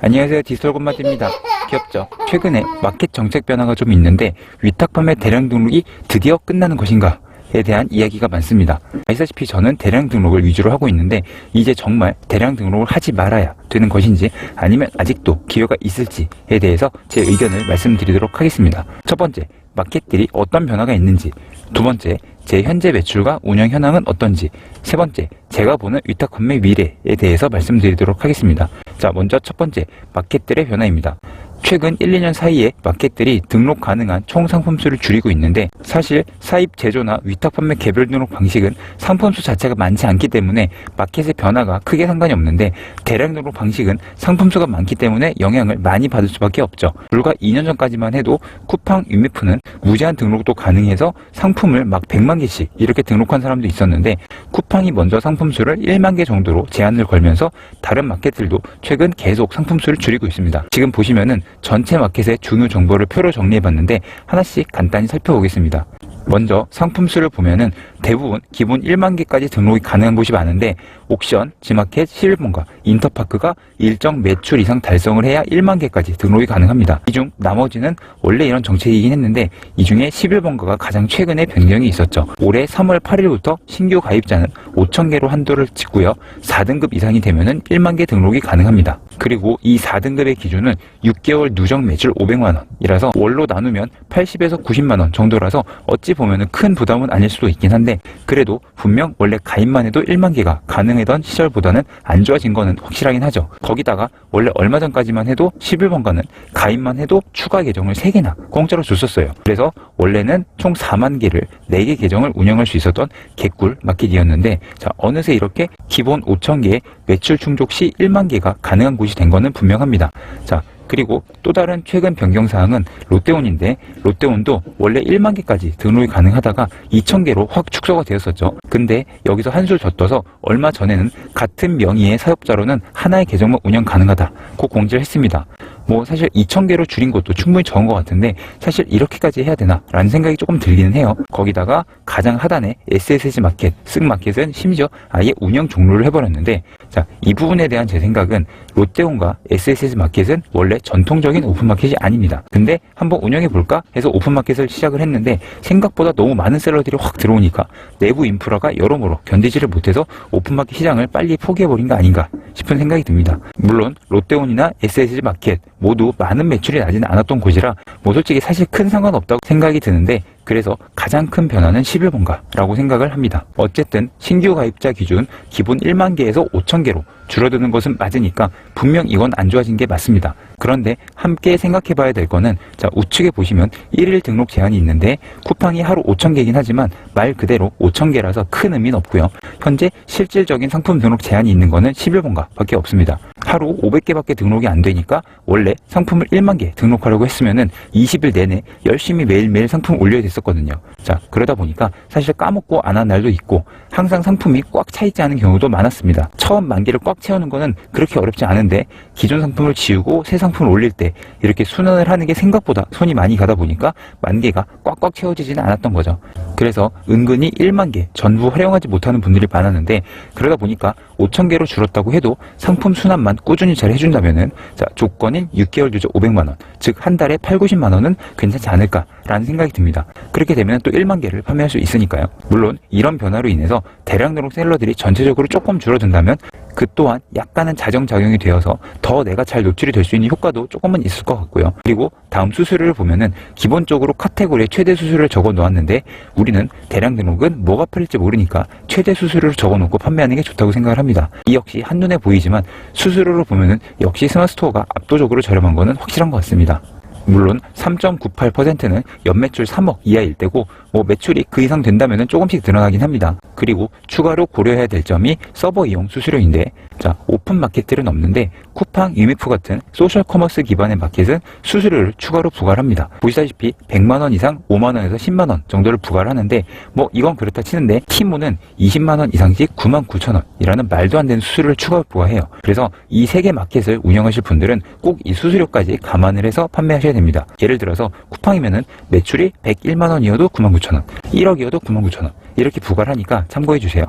안녕하세요, 디지털건마입니다. 귀엽죠? 최근에 마켓 정책 변화가 좀 있는데 위탁 판매 대량 등록이 드디어 끝나는 것인가 에 대한 이야기가 많습니다. 아시다시피 저는 대량 등록을 위주로 하고 있는데 이제 정말 대량 등록을 하지 말아야 되는 것인지 아니면 아직도 기회가 있을지에 대해서 제 의견을 말씀드리도록 하겠습니다. 첫 번째, 마켓들이 어떤 변화가 있는지, 두 번째, 제 현재 매출과 운영 현황은 어떤지, 세 번째, 제가 보는 위탁 판매 미래에 대해서 말씀드리도록 하겠습니다. 자, 먼저 첫 번째, 마켓들의 변화입니다. 최근 1, 2년 사이에 마켓들이 등록 가능한 총 상품 수를 줄이고 있는데, 사실 사입 제조나 위탁 판매 개별 등록 방식은 상품 수 자체가 많지 않기 때문에 마켓의 변화가 크게 상관이 없는데, 대량 등록 방식은 상품 수가 많기 때문에 영향을 많이 받을 수밖에 없죠. 불과 2년 전까지만 해도 쿠팡, 유미프는 무제한 등록도 가능해서 상품을 막 100만 개씩 이렇게 등록한 사람도 있었는데, 쿠팡이 먼저 상품 수를 1만 개 정도로 제한을 걸면서 다른 마켓들도 최근 계속 상품 수를 줄이고 있습니다. 지금 보시면은 전체 마켓의 중요 정보를 표로 정리해봤는데 하나씩 간단히 살펴보겠습니다. 먼저 상품 수를 보면은 대부분 기본 1만 개까지 등록이 가능한 곳이 많은데, 옥션, 지마켓, 11번가, 인터파크가 일정 매출 이상 달성을 해야 1만 개까지 등록이 가능합니다. 이 중 나머지는 원래 이런 정책이긴 했는데, 이 중에 11번가가 가장 최근에 변경이 있었죠. 올해 3월 8일부터 신규 가입자는 5,000개로 한도를 짓고요. 4등급 이상이 되면은 1만 개 등록이 가능합니다. 그리고 이 4등급의 기준은 6개월 누적 매출 500만 원이라서 월로 나누면 80에서 90만 원 정도라서 어찌 보면은 큰 부담은 아닐 수도 있긴 한데, 그래도 분명 원래 가입만 해도 1만 개가 가능하던 시절보다는 안 좋아진 거는 확실하긴 하죠. 거기다가 원래 얼마 전까지만 해도 11번가는 가입만 해도 추가 계정을 3개나 공짜로 줬었어요. 그래서 원래는 총 4만 개를 4개 계정을 운영할 수 있었던 개꿀 마켓이었는데, 자, 어느새 이렇게 기본 5,000개의 매출 충족 시 1만 개가 가능한 곳이 된 거는 분명합니다. 자, 그리고 또 다른 최근 변경사항은 롯데온인데, 롯데온도 원래 1만 개까지 등록이 가능하다가 2,000개로 확 축소가 되었었죠. 근데 여기서 한술 더 떠서 얼마 전에는 같은 명의의 사업자로는 하나의 계정만 운영 가능하다고 공지를 했습니다. 뭐 사실 2,000개로 줄인 것도 충분히 적은 것 같은데, 사실 이렇게까지 해야 되나 라는 생각이 조금 들기는 해요. 거기다가 가장 하단에 SSG 마켓, 쓱마켓은 심지어 아예 운영 종료를 해버렸는데, 자, 이 부분에 대한 제 생각은 롯데온과 SSG 마켓은 원래 전통적인 오픈마켓이 아닙니다. 근데 한번 운영해볼까 해서 오픈마켓을 시작을 했는데, 생각보다 너무 많은 셀러들이 확 들어오니까 내부 인프라가 여러모로 견디지를 못해서 오픈마켓 시장을 빨리 포기해버린 거 아닌가 싶은 생각이 듭니다. 물론 롯데온이나 SSG 마켓 모두 많은 매출이 나지는 않았던 곳이라 뭐 솔직히 사실 큰 상관없다고 생각이 드는데, 그래서 가장 큰 변화는 11번가라고 생각을 합니다. 어쨌든 신규 가입자 기준 기본 1만 개에서 5,000개로 줄어드는 것은 맞으니까 분명 이건 안 좋아진 게 맞습니다. 그런데 함께 생각해 봐야 될 거는, 자, 우측에 보시면 1일 등록 제한이 있는데 쿠팡이 하루 5,000개이긴 하지만 말 그대로 5,000개라서 큰 의미는 없고요. 현재 실질적인 상품 등록 제한이 있는 거는 11번가 밖에 없습니다. 하루 500개밖에 등록이 안 되니까 원래 상품을 1만 개 등록하려고 했으면은 20일 내내 열심히 매일매일 상품 올려야 됐었거든요. 자, 그러다 보니까 사실 까먹고 안 한 날도 있고 항상 상품이 꽉 차 있지 않은 경우도 많았습니다. 처음 10,000개를 꽉 채우는 거는 그렇게 어렵지 않은데, 기존 상품을 지우고 새 상품을 올릴 때 이렇게 순환을 하는 게 생각보다 손이 많이 가다 보니까 10,000개가 꽉꽉 채워지지는 않았던 거죠. 그래서 은근히 1만 개 전부 활용하지 못하는 분들이 많았는데, 그러다 보니까 5,000개로 줄었다고 해도 상품 순환만 꾸준히 잘 해준다면은, 자, 조건인 6개월 누적 500만 원, 즉 한 달에 8, 90만 원은 괜찮지 않을까라는 생각이 듭니다. 그렇게 되면 또 1만 개를 판매할 수 있으니까요. 물론 이런 변화로 인해서 대량 등록 셀러들이 전체적으로 조금 줄어든다면 그 또한 약간은 자정작용이 되어서 더 내가 잘 노출이 될 수 있는 효과도 조금은 있을 것 같고요. 그리고 다음 수수료를 보면은 기본적으로 카테고리에 최대 수수료를 적어 놓았는데, 우리는 대량 등록은 뭐가 팔릴지 모르니까 최대 수수료를 적어 놓고 판매하는 게 좋다고 생각을 합니다. 이 역시 한눈에 보이지만 수수료를 보면은 역시 스마트스토어가 압도적으로 저렴한 거는 확실한 것 같습니다. 물론 3.98%는 연매출 3억 이하일 때고, 뭐 매출이 그 이상 된다면 조금씩 늘어나긴 합니다. 그리고 추가로 고려해야 될 점이 서버 이용 수수료인데, 자, 오픈 마켓들은 없는데 쿠팡, 유미프 같은 소셜 커머스 기반의 마켓은 수수료를 추가로 부과를 합니다. 보시다시피 100만 원 이상 5만 원에서 10만 원 정도를 부과를 하는데, 뭐 이건 그렇다 치는데 티모는 20만 원 이상씩 99,000원이라는 말도 안 되는 수수료를 추가 부과해요. 그래서 이 3개 마켓을 운영하실 분들은 꼭 이 수수료까지 감안을 해서 판매하셔야 됩니다. 예를 들어서 쿠팡이면은 매출이 101만 원이어도 99,000원, 1억이어도 99,000원 이렇게 부과를 하니까 참고해 주세요.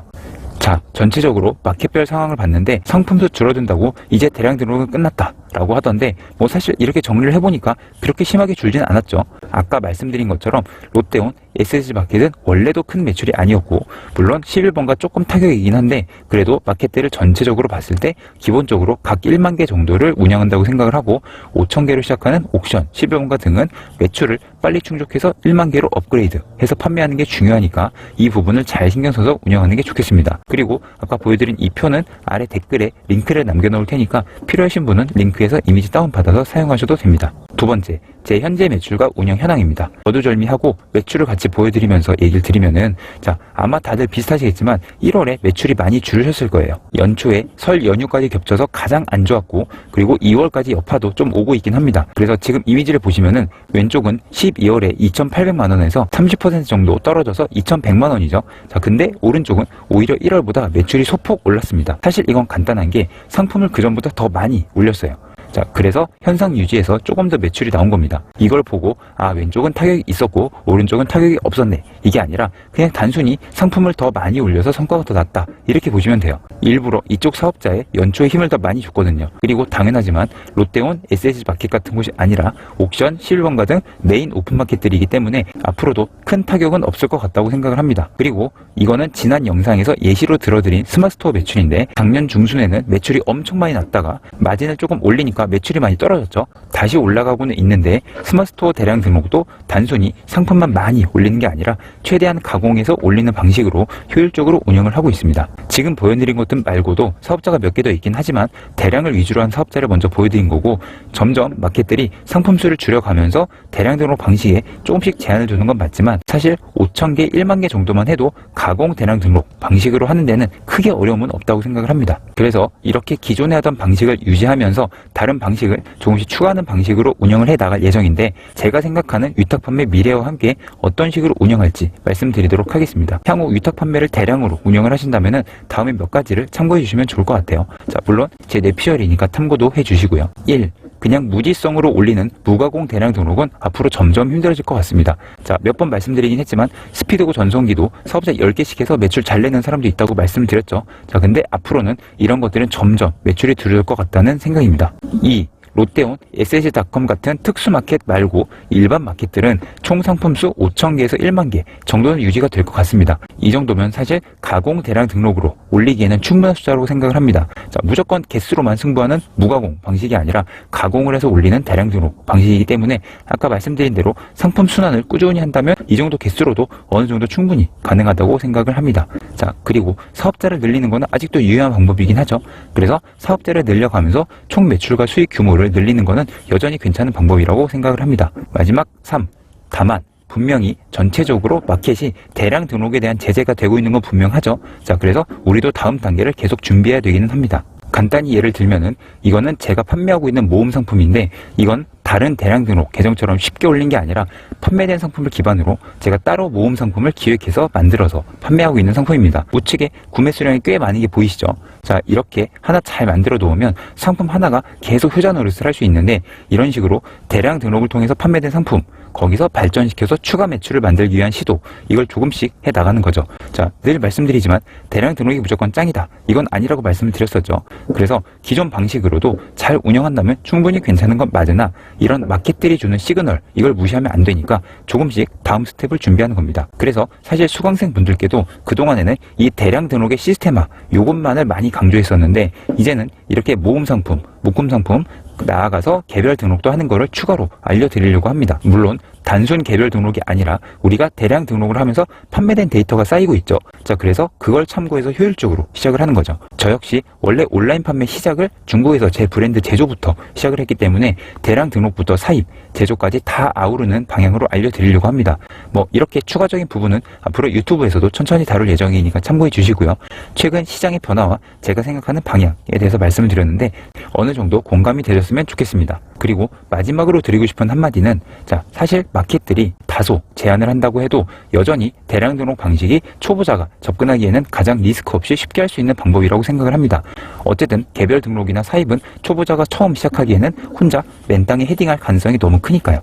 자, 전체적으로 마켓별 상황을 봤는데 상품수 줄어든다고 이제 대량 등록은 끝났다 라고 하던데 뭐 사실 이렇게 정리를 해보니까 그렇게 심하게 줄지는 않았죠. 아까 말씀드린 것처럼 롯데온 SSG마켓은 원래도 큰 매출이 아니었고 물론 11번가 조금 타격이긴 한데 그래도 마켓들을 전체적으로 봤을 때 기본적으로 각 1만 개 정도를 운영한다고 생각을 하고 5천 개로 시작하는 옥션, 11번가 등은 매출을 빨리 충족해서 1만 개로 업그레이드 해서 판매하는 게 중요하니까 이 부분을 잘 신경 써서 운영하는 게 좋겠습니다. 그리고 아까 보여드린 이 표는 아래 댓글에 링크를 남겨놓을 테니까 필요하신 분은 링크에서 이미지 다운받아서 사용하셔도 됩니다. 두 번째, 제 현재 매출과 운영 현황입니다. 어두절미하고 매출을 같이 보여드리면서 얘기를 드리면은 자, 아마 다들 비슷하시겠지만 1월에 매출이 많이 줄으셨을 거예요. 연초에 설 연휴까지 겹쳐서 가장 안 좋았고 그리고 2월까지 여파도 좀 오고 있긴 합니다. 그래서 지금 이미지를 보시면은 왼쪽은 12월에 2,800만 원에서 30% 정도 떨어져서 2,100만 원이죠. 자, 근데 오른쪽은 오히려 1월보다 매출이 소폭 올랐습니다. 사실 이건 간단한 게 상품을 그전보다 더 많이 올렸어요. 자, 그래서 현상 유지에서 조금 더 매출이 나온 겁니다. 이걸 보고 아, 왼쪽은 타격이 있었고 오른쪽은 타격이 없었네, 이게 아니라 그냥 단순히 상품을 더 많이 올려서 성과가 더 났다, 이렇게 보시면 돼요. 일부러 이쪽 사업자에 연초에 힘을 더 많이 줬거든요. 그리고 당연하지만 롯데온 SSG마켓 같은 곳이 아니라 옥션, 11번가 등 메인 오픈마켓들이기 때문에 앞으로도 큰 타격은 없을 것 같다고 생각을 합니다. 그리고 이거는 지난 영상에서 예시로 들어드린 스마트스토어 매출인데 작년 중순에는 매출이 엄청 많이 났다가 마진을 조금 올리니까 매출이 많이 떨어졌죠. 다시 올라가고는 있는데 스마트스토어 대량 등록도 단순히 상품만 많이 올리는 게 아니라 최대한 가공해서 올리는 방식으로 효율적으로 운영을 하고 있습니다. 지금 보여드린 것들 말고도 사업자가 몇 개 더 있긴 하지만 대량을 위주로 한 사업자를 먼저 보여드린 거고 점점 마켓들이 상품 수를 줄여가면서 대량 등록 방식에 조금씩 제한을 두는 건 맞지만 사실 5,000개, 1만 개 정도만 해도 가공 대량 등록 방식으로 하는 데는 크게 어려움은 없다고 생각을 합니다. 그래서 이렇게 기존에 하던 방식을 유지하면서 다른 방식을 조금씩 추가하는 방식으로 운영을 해 나갈 예정인데 제가 생각하는 위탁 판매 미래와 함께 어떤 식으로 운영할지 말씀드리도록 하겠습니다. 향후 위탁 판매를 대량으로 운영을 하신다면 다음에 몇 가지를 참고해 주시면 좋을 것 같아요. 자, 물론 제 뇌피셜이니까 참고도 해 주시고요. 1. 그냥 무지성으로 올리는 무가공 대량 등록은 앞으로 점점 힘들어질 것 같습니다. 자, 몇 번 말씀드리긴 했지만 스피드고 전송기도 사업자 10개씩 해서 매출 잘 내는 사람도 있다고 말씀드렸죠. 자, 근데 앞으로는 이런 것들은 점점 매출이 줄어들 것 같다는 생각입니다. 2. 롯데온 SSG닷컴 같은 특수 마켓 말고 일반 마켓들은 총 상품수 5,000개에서 1만 개 정도는 유지가 될 것 같습니다. 이 정도면 사실 가공 대량 등록으로 올리기에는 충분한 숫자라고 생각을 합니다. 자, 무조건 개수로만 승부하는 무가공 방식이 아니라 가공을 해서 올리는 대량 등록 방식이기 때문에 아까 말씀드린 대로 상품 순환을 꾸준히 한다면 이 정도 개수로도 어느 정도 충분히 가능하다고 생각을 합니다. 자, 그리고 사업자를 늘리는 것은 아직도 유효한 방법이긴 하죠. 그래서 사업자를 늘려가면서 총 매출과 수익 규모를 늘리는 것은 여전히 괜찮은 방법이라고 생각을 합니다. 마지막 3. 다만 분명히 전체적으로 마켓이 대량 등록에 대한 제재가 되고 있는 건 분명하죠. 자, 그래서 우리도 다음 단계를 계속 준비해야 되기는 합니다. 간단히 예를 들면은 이거는 제가 판매하고 있는 모험 상품인데 이건 다른 대량 등록 계정처럼 쉽게 올린 게 아니라 판매된 상품을 기반으로 제가 따로 모험 상품을 기획해서 만들어서 판매하고 있는 상품입니다. 우측에 구매 수량이 꽤 많은 게 보이시죠? 자, 이렇게 하나 잘 만들어 놓으면 상품 하나가 계속 효자 노릇을 할 수 있는데 이런 식으로 대량 등록을 통해서 판매된 상품 거기서 발전시켜서 추가 매출을 만들기 위한 시도, 이걸 조금씩 해 나가는 거죠. 자, 늘 말씀드리지만 대량 등록이 무조건 짱이다, 이건 아니라고 말씀을 드렸었죠. 그래서 기존 방식으로도 잘 운영한다면 충분히 괜찮은 건 맞으나 이런 마켓들이 주는 시그널, 이걸 무시하면 안 되니까 조금씩 다음 스텝을 준비하는 겁니다. 그래서 사실 수강생 분들께도 그동안에는 이 대량 등록의 시스템화, 요것만을 많이 강조했었는데 이제는 이렇게 모험 상품, 묶음 상품, 나아가서 개별 등록도 하는 거를 추가로 알려드리려고 합니다. 물론 단순 개별 등록이 아니라 우리가 대량 등록을 하면서 판매된 데이터가 쌓이고 있죠. 자, 그래서 그걸 참고해서 효율적으로 시작을 하는 거죠. 저 역시 원래 온라인 판매 시작을 중국에서 제 브랜드 제조부터 시작을 했기 때문에 대량 등록부터 사입, 제조까지 다 아우르는 방향으로 알려드리려고 합니다. 뭐 이렇게 추가적인 부분은 앞으로 유튜브에서도 천천히 다룰 예정이니까 참고해 주시고요. 최근 시장의 변화와 제가 생각하는 방향에 대해서 말씀을 드렸는데 어느 정도 공감이 되셨으면 좋겠습니다. 그리고 그리고 마지막으로 드리고 싶은 한마디는, 자, 사실 마켓들이 다소 제한을 한다고 해도 여전히 대량 등록 방식이 초보자가 접근하기에는 가장 리스크 없이 쉽게 할 수 있는 방법이라고 생각을 합니다. 어쨌든 개별 등록이나 사입은 초보자가 처음 시작하기에는 혼자 맨땅에 헤딩할 가능성이 너무 크니까요.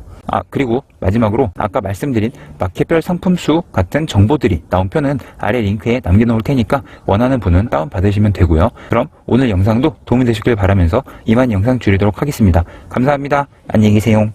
그리고 마지막으로 아까 말씀드린 마켓별 상품 수 같은 정보들이 나온 표는 아래 링크에 남겨놓을 테니까 원하는 분은 다운받으시면 되고요. 그럼 오늘 영상도 도움이 되시길 바라면서 이만 영상 줄이도록 하겠습니다. 감사합니다. 안녕히 계세요.